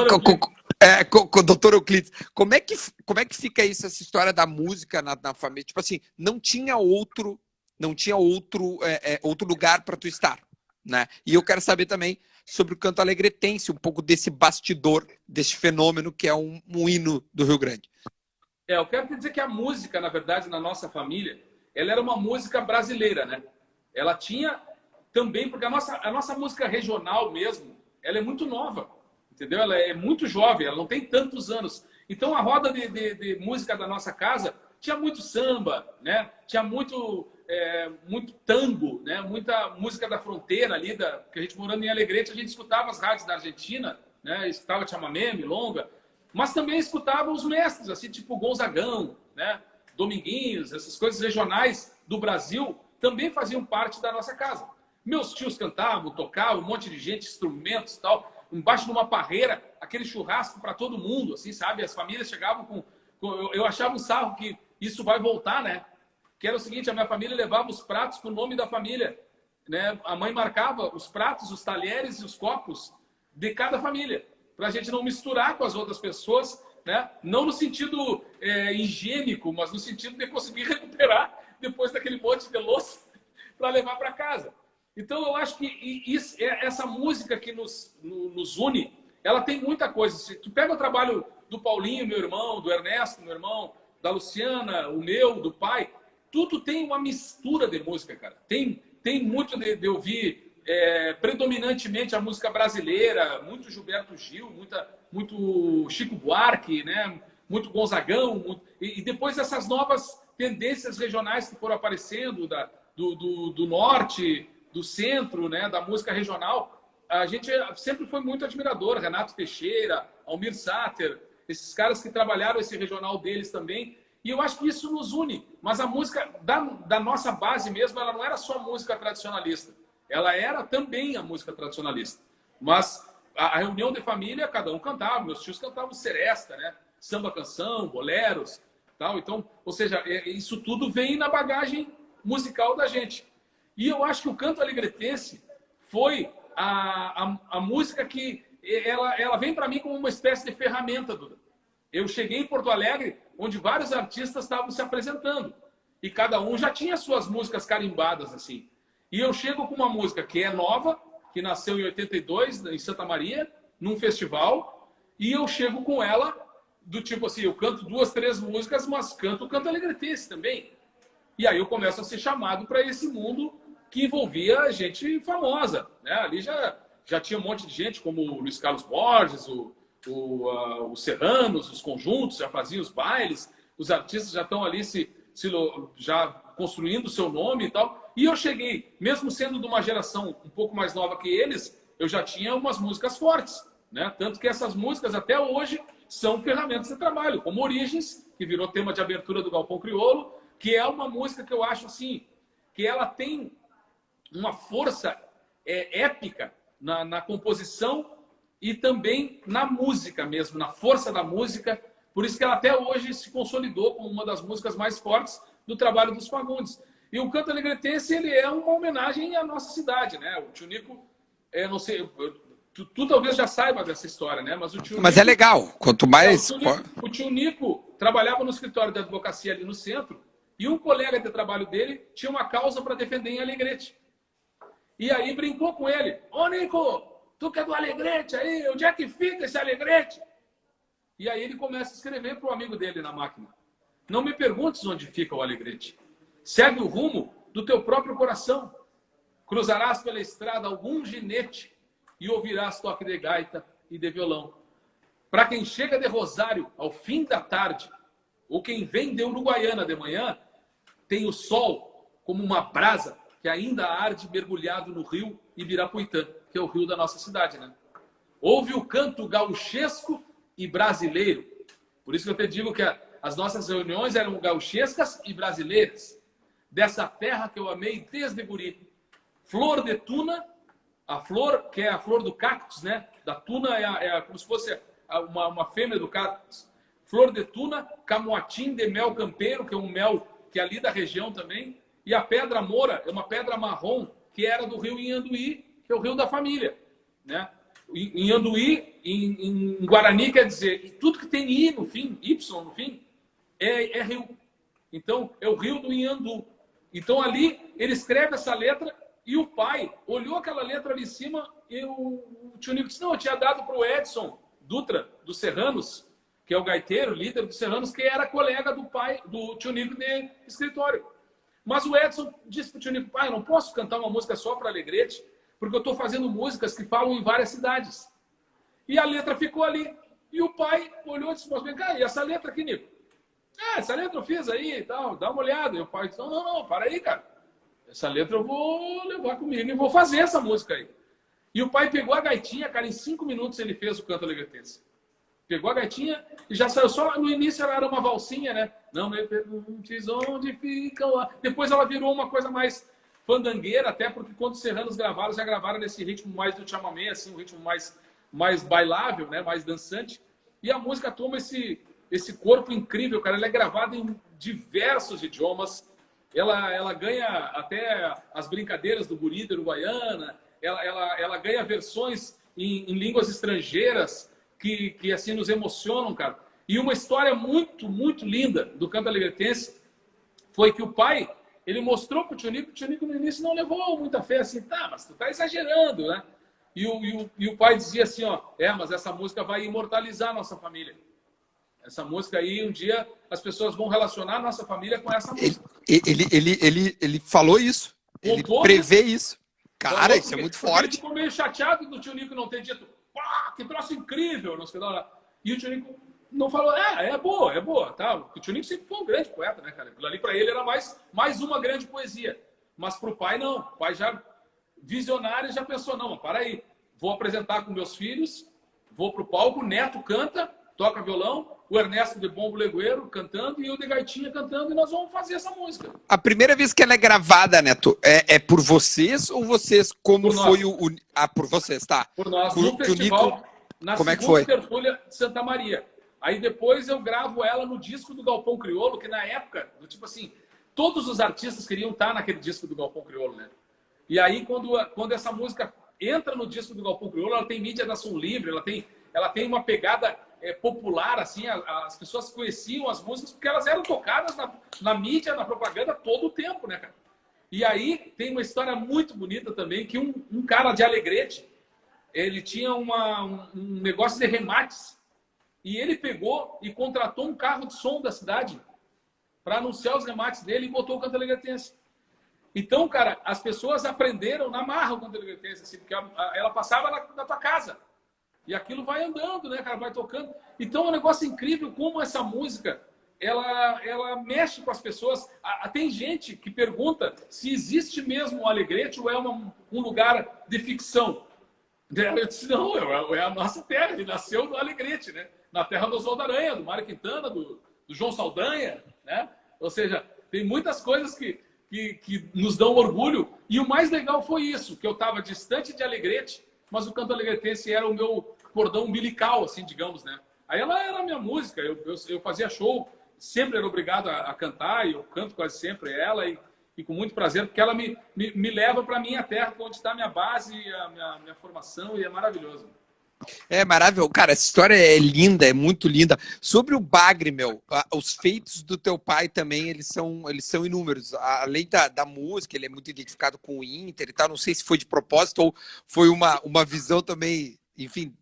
doutor Euclides, como é que fica isso, essa história da música na família? Tipo assim, não tinha outro lugar para tu estar, né? E eu quero saber também sobre o Canto Alegretense, um pouco desse bastidor, desse fenômeno que é um hino do Rio Grande. Eu quero te dizer que a música, na verdade, na nossa família, ela era uma música brasileira, né? Ela tinha também, porque a nossa música regional mesmo, ela é muito nova, entendeu? Ela é muito jovem, ela não tem tantos anos. Então, a roda de música da nossa casa tinha muito samba, né? Tinha muito tango, né? Muita música da fronteira ali, que a gente morando em Alegrete, a gente escutava as rádios da Argentina, né? Escutava chamamé, milonga, mas também escutava os mestres, assim, tipo Gonzagão, né? Dominguinhos, essas coisas regionais do Brasil também faziam parte da nossa casa. Meus tios cantavam, tocavam, um monte de gente, instrumentos e tal, embaixo de uma parreira, aquele churrasco para todo mundo, assim, sabe? As famílias chegavam eu achava um sarro que isso vai voltar, né? Que era o seguinte, a minha família levava os pratos com o nome da família, né? A mãe marcava os pratos, os talheres e os copos de cada família, para a gente não misturar com as outras pessoas, né? Não no sentido higiênico, mas no sentido de conseguir recuperar depois daquele monte de louça para levar para casa. Então, eu acho que essa música que nos une, ela tem muita coisa. Se tu pega o trabalho do Paulinho, meu irmão, do Ernesto, meu irmão, da Luciana, o meu, do pai, tudo tem uma mistura de música, cara. Tem muito de ouvir predominantemente a música brasileira, muito Gilberto Gil, muito Chico Buarque, né? Muito Gonzagão, e depois essas novas tendências regionais que foram aparecendo do norte, do centro, né, da música regional. A gente sempre foi muito admirador. Renato Teixeira, Almir Sater, esses caras que trabalharam esse regional deles também. E eu acho que isso nos une. Mas a música da nossa base mesmo, ela não era só música tradicionalista. Ela era também a música tradicionalista. Mas a reunião de família, cada um cantava. Meus tios cantavam seresta, né? Samba canção, boleros. Tal. Então, ou seja, isso tudo vem na bagagem musical da gente. E eu acho que o canto alegretense foi a música que ela vem para mim como uma espécie de ferramenta, Duda. Eu cheguei em Porto Alegre, onde vários artistas estavam se apresentando. E cada um já tinha suas músicas carimbadas, assim. E eu chego com uma música que é nova, que nasceu em 82, em Santa Maria, num festival. E eu chego com ela do tipo assim, eu canto 2, 3 músicas, mas canto o canto alegretense também. E aí eu começo a ser chamado para esse mundo que envolvia gente famosa, né? Ali já tinha um monte de gente, como o Luiz Carlos Borges, os Serranos, os conjuntos, já faziam os bailes, os artistas já estão ali já construindo o seu nome e tal. E eu cheguei, mesmo sendo de uma geração um pouco mais nova que eles, eu já tinha umas músicas fortes, né? Tanto que essas músicas até hoje são ferramentas de trabalho, como Origens, que virou tema de abertura do Galpão Crioulo, que é uma música que eu acho assim, que ela tem uma força épica na composição e também na música mesmo, na força da música. Por isso que ela até hoje se consolidou como uma das músicas mais fortes do trabalho dos Fagundes. E o canto alegretense, ele é uma homenagem à nossa cidade, né? O Tio Nico, não sei, tu talvez já saiba dessa história, né? Mas o Tio Mas Nico, é legal, quanto mais... o Tio Nico trabalhava no escritório de advocacia ali no centro e um colega de trabalho dele tinha uma causa para defender em Alegrete. E aí brincou com ele. Ô, Nico, tu que é do Alegrete aí, onde é que fica esse Alegrete? E aí ele começa a escrever para o amigo dele na máquina. Não me perguntes onde fica o Alegrete. Segue o rumo do teu próprio coração. Cruzarás pela estrada algum ginete e ouvirás toque de gaita e de violão. Para quem chega de Rosário ao fim da tarde, ou quem vem de Uruguaiana de manhã, tem o sol como uma brasa que ainda arde mergulhado no rio Ibirapuitã, que é o rio da nossa cidade, né? Ouve o canto gauchesco e brasileiro. Por isso que eu te digo que as nossas reuniões eram gauchescas e brasileiras. Dessa terra que eu amei desde guri. Flor de tuna, a flor, que é a flor do cactus, né? Da tuna é como se fosse uma fêmea do cactus. Flor de tuna, camoatim de mel campeiro, que é um mel que é ali da região também. E a pedra moura é uma pedra marrom que era do rio Inhanduí, que é o rio da família, né? Inhanduí, em Guarani, quer dizer, tudo que tem I no fim, Y no fim, é rio. Então, é o rio do Inhandu. Então, ali, ele escreve essa letra e o pai olhou aquela letra ali em cima e o tio Nico disse, não, eu tinha dado para o Edson Dutra, dos Serranos, que é o gaiteiro, líder dos Serranos, que era colega do pai, do tio Nico de escritório. Mas o Edson disse para o tio Nico, pai, eu não posso cantar uma música só para Alegrete, porque eu estou fazendo músicas que falam em várias cidades. E a letra ficou ali. E o pai olhou e disse, mas vem cá, e essa letra aqui, Nico? Essa letra eu fiz aí e tal, dá uma olhada. E o pai disse, não, para aí, cara. Essa letra eu vou levar comigo e vou fazer essa música aí. E o pai pegou a gaitinha, cara, em 5 minutos ele fez o canto alegretense. Pegou a gaitinha e já saiu. Só no início ela era uma valsinha, né? Não me perguntes onde ficam lá. Depois ela virou uma coisa mais fandangueira, até porque quando os Serranos gravaram, já gravaram nesse ritmo mais do chamamé, assim, um ritmo mais bailável, né? Mais dançante. E a música toma esse corpo incrível, cara. Ela é gravada em diversos idiomas. Ela ganha até as brincadeiras do guri da Uruguaiana. Ela ganha versões em línguas estrangeiras que assim nos emocionam, cara. E uma história muito, muito linda do canto alegretense foi que o pai, ele mostrou pro tio Nico no início não levou muita fé, assim, tá, mas tu tá exagerando, né? E o pai dizia assim, ó, mas essa música vai imortalizar a nossa família. Essa música aí, um dia, as pessoas vão relacionar a nossa família com essa música. Ele falou isso. Ele prevê isso. Cara, isso é muito forte. Ele ficou meio chateado do tio Nico não ter dito, pá, que troço incrível, não sei lá. E o tio Nico não falou, é boa, tá? O tio Nico sempre foi um grande poeta, né, cara? Aquilo ali pra ele era mais uma grande poesia. Mas pro pai, não. O pai já, visionário, já pensou, não, para aí. Vou apresentar com meus filhos, vou pro palco, o Neto canta, toca violão, o Ernesto de Bombo Legueiro cantando e o de Gaitinha cantando, e nós vamos fazer essa música. A primeira vez que ela é gravada, Neto, é por vocês ou vocês, como por foi por vocês, tá? Por nós, no festival, na como é que foi? Tertúlia de Santa Maria. Aí depois eu gravo ela no disco do Galpão Crioulo, que na época, tipo assim, todos os artistas queriam estar naquele disco do Galpão Crioulo, né? E aí, quando essa música entra no disco do Galpão Crioulo, ela tem mídia da Som Livre, ela tem uma pegada popular, assim, as pessoas conheciam as músicas porque elas eram tocadas na mídia, na propaganda, todo o tempo, né, cara? E aí tem uma história muito bonita também, que um cara de Alegrete, ele tinha um negócio de remates, e ele pegou e contratou um carro de som da cidade para anunciar os remates dele e botou o canto alegretense. Então, cara, as pessoas aprenderam na marra o canto alegretense, assim, porque ela passava na tua casa. E aquilo vai andando, né, cara? Vai tocando. Então é um negócio incrível como essa música, ela mexe com as pessoas. Tem gente que pergunta se existe mesmo o Alegrete ou é um lugar de ficção. Eu disse, não, é a nossa terra. Ele nasceu no Alegrete, né? Na terra do Oswaldo Aranha, do Mário Quintana, do João Saldanha, né? Ou seja, tem muitas coisas que nos dão orgulho. E o mais legal foi isso, que eu estava distante de Alegrete, mas o canto alegretense era o meu cordão umbilical, assim, digamos, né? Aí ela era a minha música, eu fazia show, sempre era obrigado a cantar, e eu canto quase sempre ela, e com muito prazer, porque ela me leva para a minha terra, onde está a minha base, a minha formação, e é maravilhoso. É maravilhoso. Cara, essa história é linda, é muito linda. Sobre o Bagre, meu, os feitos do teu pai também, eles são inúmeros. Além da música, ele é muito identificado com o Inter e tal. Não sei se foi de propósito ou foi uma visão também, enfim,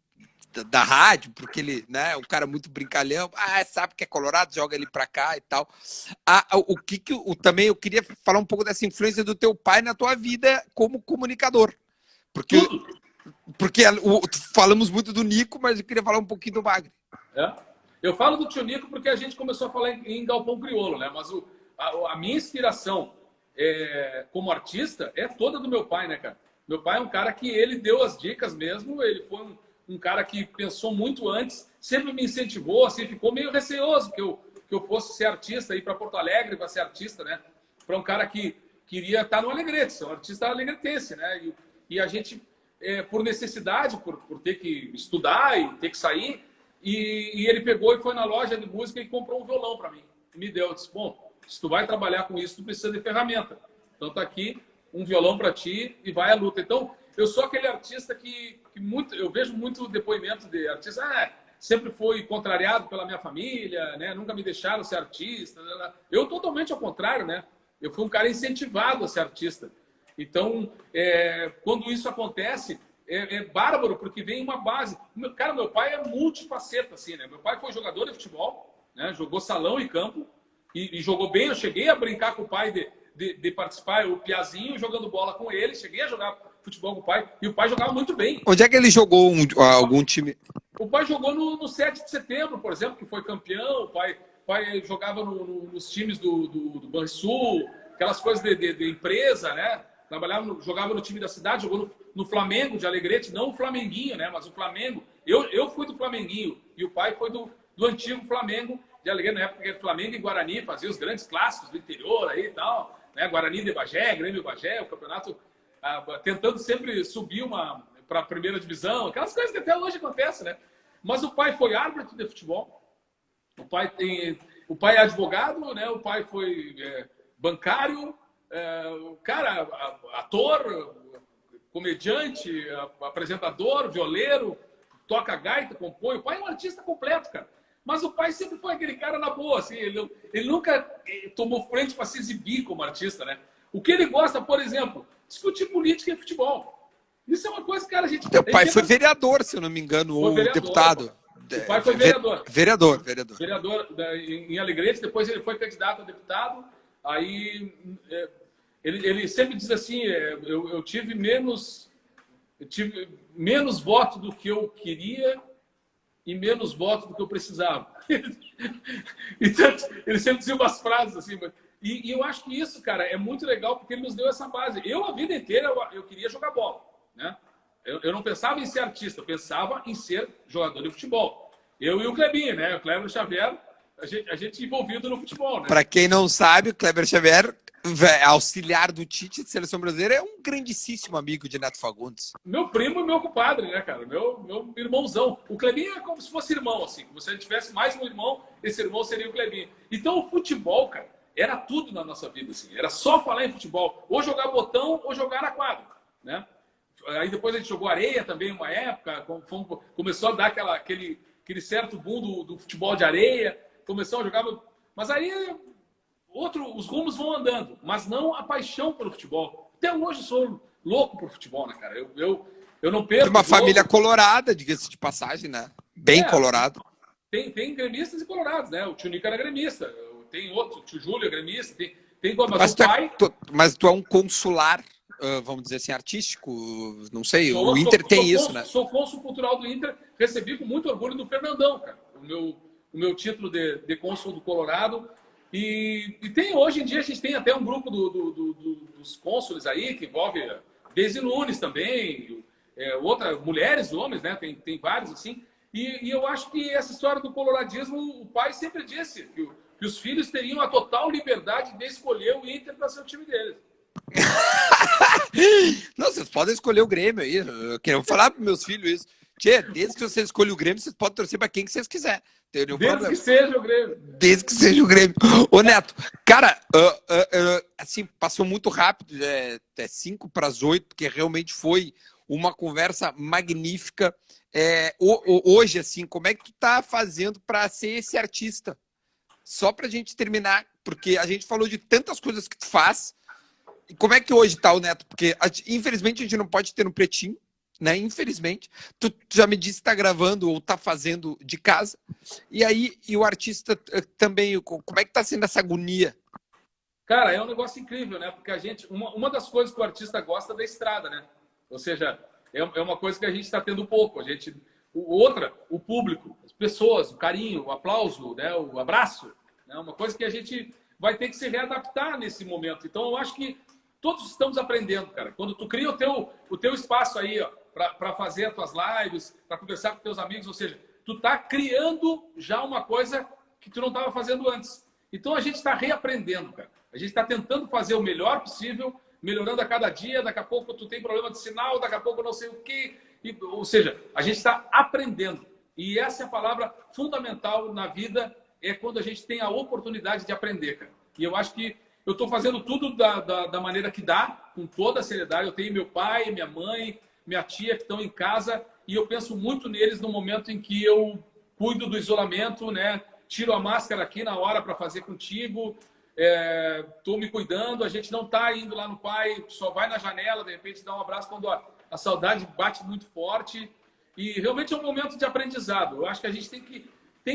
da rádio, porque ele, né, um cara muito brincalhão. Sabe que é colorado, joga ele pra cá e tal. Também eu queria falar um pouco dessa influência do teu pai na tua vida como comunicador. Porque falamos muito do Nico, mas eu queria falar um pouquinho do Bagre. Eu falo do tio Nico porque a gente começou a falar em Galpão Crioulo, né? Mas a minha inspiração como artista é toda do meu pai, né, cara? Meu pai é um cara que ele deu as dicas mesmo, ele foi um cara que pensou muito antes, sempre me incentivou, assim, ficou meio receoso que eu fosse ser artista, ir para Porto Alegre para ser artista, né? Para um cara que queria estar no Alegrete, ser um artista alegretense, né? E a gente, por necessidade, por ter que estudar e ter que sair, e ele pegou e foi na loja de música e comprou um violão para mim. E me deu, eu disse, bom, se tu vai trabalhar com isso, tu precisa de ferramenta. Então tá aqui um violão para ti e vai à luta. Então, eu sou aquele artista que eu vejo muito depoimento de artista, sempre fui contrariado pela minha família, né? Nunca me deixaram ser artista. Eu totalmente ao contrário, né? Eu fui um cara incentivado a ser artista. Então, quando isso acontece, é bárbaro, porque vem uma base. Cara, meu pai é multifaceta, assim, né? Meu pai foi jogador de futebol, né? Jogou salão e campo, e jogou bem. Eu cheguei a brincar com o pai de participar, o Piazinho, jogando bola com ele. Cheguei a jogar futebol com o pai, e o pai jogava muito bem. Onde é que ele jogou algum time? O pai jogou no 7 de setembro, por exemplo, que foi campeão. O pai jogava nos times do Banrisul, aquelas coisas de empresa, né? Jogava no time da cidade, jogou no Flamengo de Alegrete, não o Flamenguinho, né? Mas o Flamengo. Eu fui do Flamenguinho e o pai foi do antigo Flamengo de Alegrete, na época que Flamengo e Guarani fazia os grandes clássicos do interior aí e tal, né? Guarani de Bagé, Grêmio de Bagé, o campeonato tentando sempre subir para a primeira divisão, aquelas coisas que até hoje acontecem, né? Mas o pai foi árbitro de futebol, o pai é advogado, né? O pai foi bancário, o cara, ator, comediante, apresentador, violeiro, toca gaita, compõe. O pai é um artista completo, cara. Mas o pai sempre foi aquele cara na boa, assim, ele nunca tomou frente para se exibir como artista, né? O que ele gosta, por exemplo, discutir política e futebol. Isso é uma coisa, cara, a gente... Teu pai foi vereador, se eu não me engano, ou deputado. O pai foi vereador. Vereador. Vereador em Alegrete, depois ele foi candidato a deputado. Aí ele sempre diz assim, eu tive menos voto do que eu queria e menos voto do que eu precisava. Então, ele sempre dizia umas frases assim. E eu acho que isso, cara, é muito legal porque ele nos deu essa base. Eu, a vida inteira, eu queria jogar bola, né? Eu não pensava em ser artista, eu pensava em ser jogador de futebol. Eu e o Clebinho, né? O Kleber Xavier, a gente envolvido no futebol, né? Para quem não sabe, o Kleber Xavier auxiliar do Tite de seleção brasileira, é um grandíssimo amigo de Neto Fagundes. Meu primo e meu compadre, né, cara? Meu irmãozão. O Clebinho é como se fosse irmão, assim. Como se ele tivesse mais um irmão, esse irmão seria o Clebinho. Então, o futebol, cara, era tudo na nossa vida, assim. Era só falar em futebol. Ou jogar botão, ou jogar na quadra, né? Aí depois a gente jogou areia também, uma época. Começou a dar aquele certo boom do futebol de areia. Começou a jogar... Mas aí... os rumos vão andando, mas não a paixão pelo futebol. Até hoje sou louco por futebol, né, cara? Eu não perco. De uma família colorada, diga-se de passagem, né? Bem colorado. Tem gremistas e colorados, né? O tio Nico era gremista, tem outro, o tio Júlio é gremista, mas tu é um consular, vamos dizer assim, artístico, não sei, o Inter tem isso, né? Sou cônsul cultural do Inter, recebi com muito orgulho do Fernandão, cara, o meu título de cônsul do Colorado. E tem, hoje em dia, a gente tem até um grupo dos cônsules aí, que envolve Daisy Nunes também, mulheres e homens, né? Tem vários, assim. E eu acho que essa história do coloradismo, o pai sempre disse que os filhos teriam a total liberdade de escolher o Inter para ser o time deles. Não, vocês podem escolher o Grêmio aí. Eu quero falar para meus filhos isso. Tchê, desde que vocês escolhem o Grêmio, vocês podem torcer para quem que vocês quiserem. Desde que seja o Grêmio. Desde que seja o Grêmio. Ô, Neto, cara, assim, passou muito rápido, é 7:55, porque realmente foi uma conversa magnífica. Hoje, assim, como é que tu tá fazendo para ser esse artista? Só pra gente terminar, porque a gente falou de tantas coisas que tu faz. E como é que hoje tá o Neto? Porque, infelizmente, a gente não pode ter no Pretinho, né? Infelizmente. Tu já me disse que tá gravando ou tá fazendo de casa. E aí, o artista também, como é que tá sendo essa agonia? Cara, é um negócio incrível, né? Porque a gente, uma das coisas que o artista gosta é da estrada, né? Ou seja, é uma coisa que a gente está tendo pouco. O público, as pessoas, o carinho, o aplauso, né? O abraço, né? Uma coisa que a gente vai ter que se readaptar nesse momento. Então, eu acho que todos estamos aprendendo, cara. Quando tu cria o teu espaço aí, ó, para fazer as tuas lives, para conversar com teus amigos, ou seja, tu tá criando já uma coisa que tu não estava fazendo antes. Então, a gente está reaprendendo, cara. A gente está tentando fazer o melhor possível, melhorando a cada dia. Daqui a pouco tu tem problema de sinal, daqui a pouco não sei o quê. Ou seja, a gente está aprendendo. E essa é a palavra fundamental na vida, é quando a gente tem a oportunidade de aprender, cara. E eu acho que eu estou fazendo tudo da maneira que dá, com toda a seriedade. Eu tenho meu pai, minha mãe, minha tia que estão em casa, e eu penso muito neles no momento em que eu cuido do isolamento, né? Tiro a máscara aqui na hora para fazer contigo. Estou me cuidando, a gente não está indo lá no pai, só vai na janela, de repente dá um abraço quando a saudade bate muito forte. E realmente é um momento de aprendizado. Eu acho que a gente tem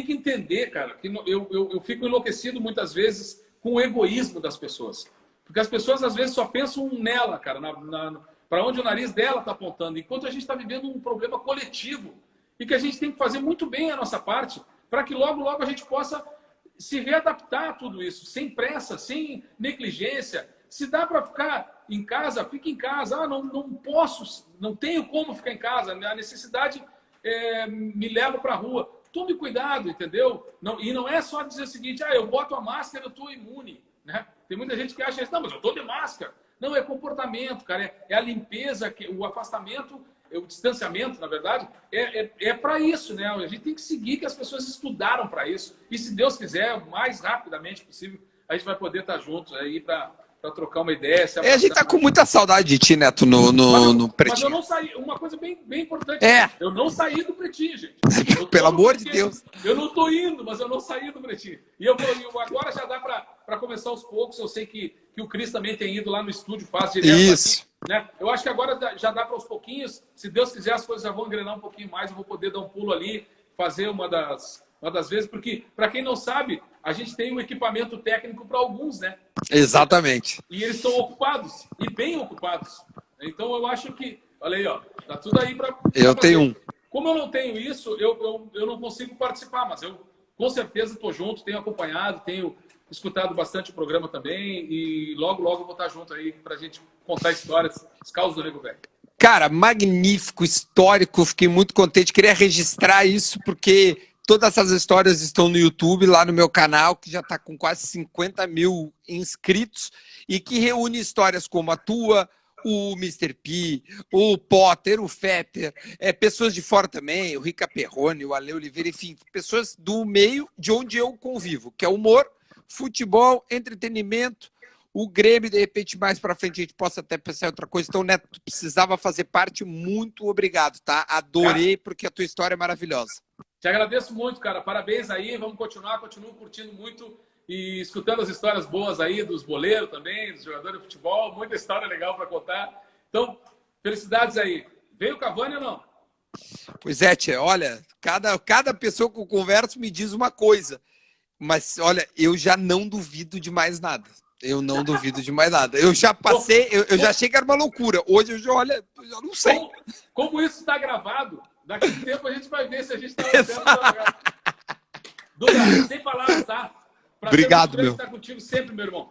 que entender, cara, que eu fico enlouquecido muitas vezes com o egoísmo das pessoas. Porque as pessoas às vezes só pensam nela, cara, para onde o nariz dela está apontando, enquanto a gente está vivendo um problema coletivo e que a gente tem que fazer muito bem a nossa parte para que logo, logo a gente possa se readaptar a tudo isso, sem pressa, sem negligência. Se dá para ficar em casa, fique em casa. Não posso, não tenho como ficar em casa. A necessidade me leva para a rua. Tome cuidado, entendeu? E não é só dizer o seguinte, eu boto a máscara, eu estou imune. Né? Tem muita gente que acha isso, não, mas eu estou de máscara. Não, é comportamento, cara. É a limpeza, o afastamento, o distanciamento, na verdade, é para isso, né? A gente tem que seguir que as pessoas estudaram para isso. E se Deus quiser, o mais rapidamente possível, a gente vai poder estar juntos aí para trocar uma ideia. A gente tá com muita saudade de ti, Neto, no Pretinho. Mas eu não saí. Uma coisa bem importante. Eu não saí do Pretinho, gente. Pelo amor de Deus. Eu não tô indo, mas eu não saí do Pretinho. E agora já dá para começar aos poucos. Eu sei que o Cris também tem ido lá no estúdio, faz direto. Isso. Aqui, né? Eu acho que agora já dá para aos pouquinhos. Se Deus quiser, as coisas já vão engrenar um pouquinho mais. Eu vou poder dar um pulo ali, fazer uma das vezes. Porque, para quem não sabe, a gente tem um equipamento técnico para alguns, né? Exatamente. E eles estão ocupados, e bem ocupados. Então, eu acho que... Olha aí, ó. Tá tudo aí para... Eu tenho um. Como eu não tenho isso, eu não consigo participar, mas eu, com certeza, estou junto, tenho acompanhado, tenho escutado bastante o programa também, e logo, logo eu vou estar junto aí para a gente contar histórias, os causos do Nego Velho. Cara, magnífico, histórico, fiquei muito contente, queria registrar isso, porque Todas essas histórias estão no YouTube, lá no meu canal, que já está com quase 50 mil inscritos, e que reúne histórias como a tua, o Mr. P, o Potter, o Fetter, pessoas de fora também, o Rica Perrone, o Ale Oliveira, enfim, pessoas do meio de onde eu convivo, que é humor, futebol, entretenimento, o Grêmio, de repente, mais para frente a gente possa até pensar em outra coisa. Então, Neto, tu precisava fazer parte, muito obrigado, tá? Adorei, porque a tua história é maravilhosa. Te agradeço muito, cara. Parabéns aí. Vamos continuar, continuo curtindo muito e escutando as histórias boas aí dos boleiros também, dos jogadores de futebol. Muita história legal para contar. Então, felicidades aí. Veio o Cavani ou não? Pois é, tia, olha, cada pessoa que eu converso me diz uma coisa. Mas, olha, eu já não duvido de mais nada. Eu não duvido de mais nada. Eu já passei, eu já achei que era uma loucura. Hoje eu já, olha, eu já não sei. Como isso está gravado, daqui a um tempo a gente vai ver se a gente está certo. Duda, sem palavras, tá? Prazer obrigado, meu. estar contigo sempre, meu irmão.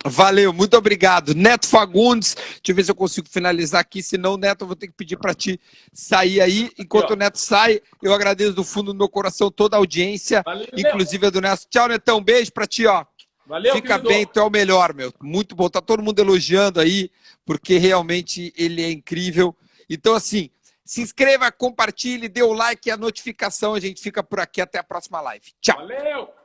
Valeu, muito obrigado. Neto Fagundes, deixa eu ver se eu consigo finalizar aqui, senão, Neto, eu vou ter que pedir para ti sair aí. Enquanto o Neto sai, eu agradeço do fundo do meu coração toda a audiência, valeu, inclusive a do Neto. Tchau, Netão, beijo para ti, ó. Valeu, fica querido. bem, tu é o melhor, meu. Muito bom, tá todo mundo elogiando aí, porque realmente ele é incrível. Então, assim, se inscreva, compartilhe, dê o like e a notificação. A gente fica por aqui, até a próxima live. Tchau. Valeu!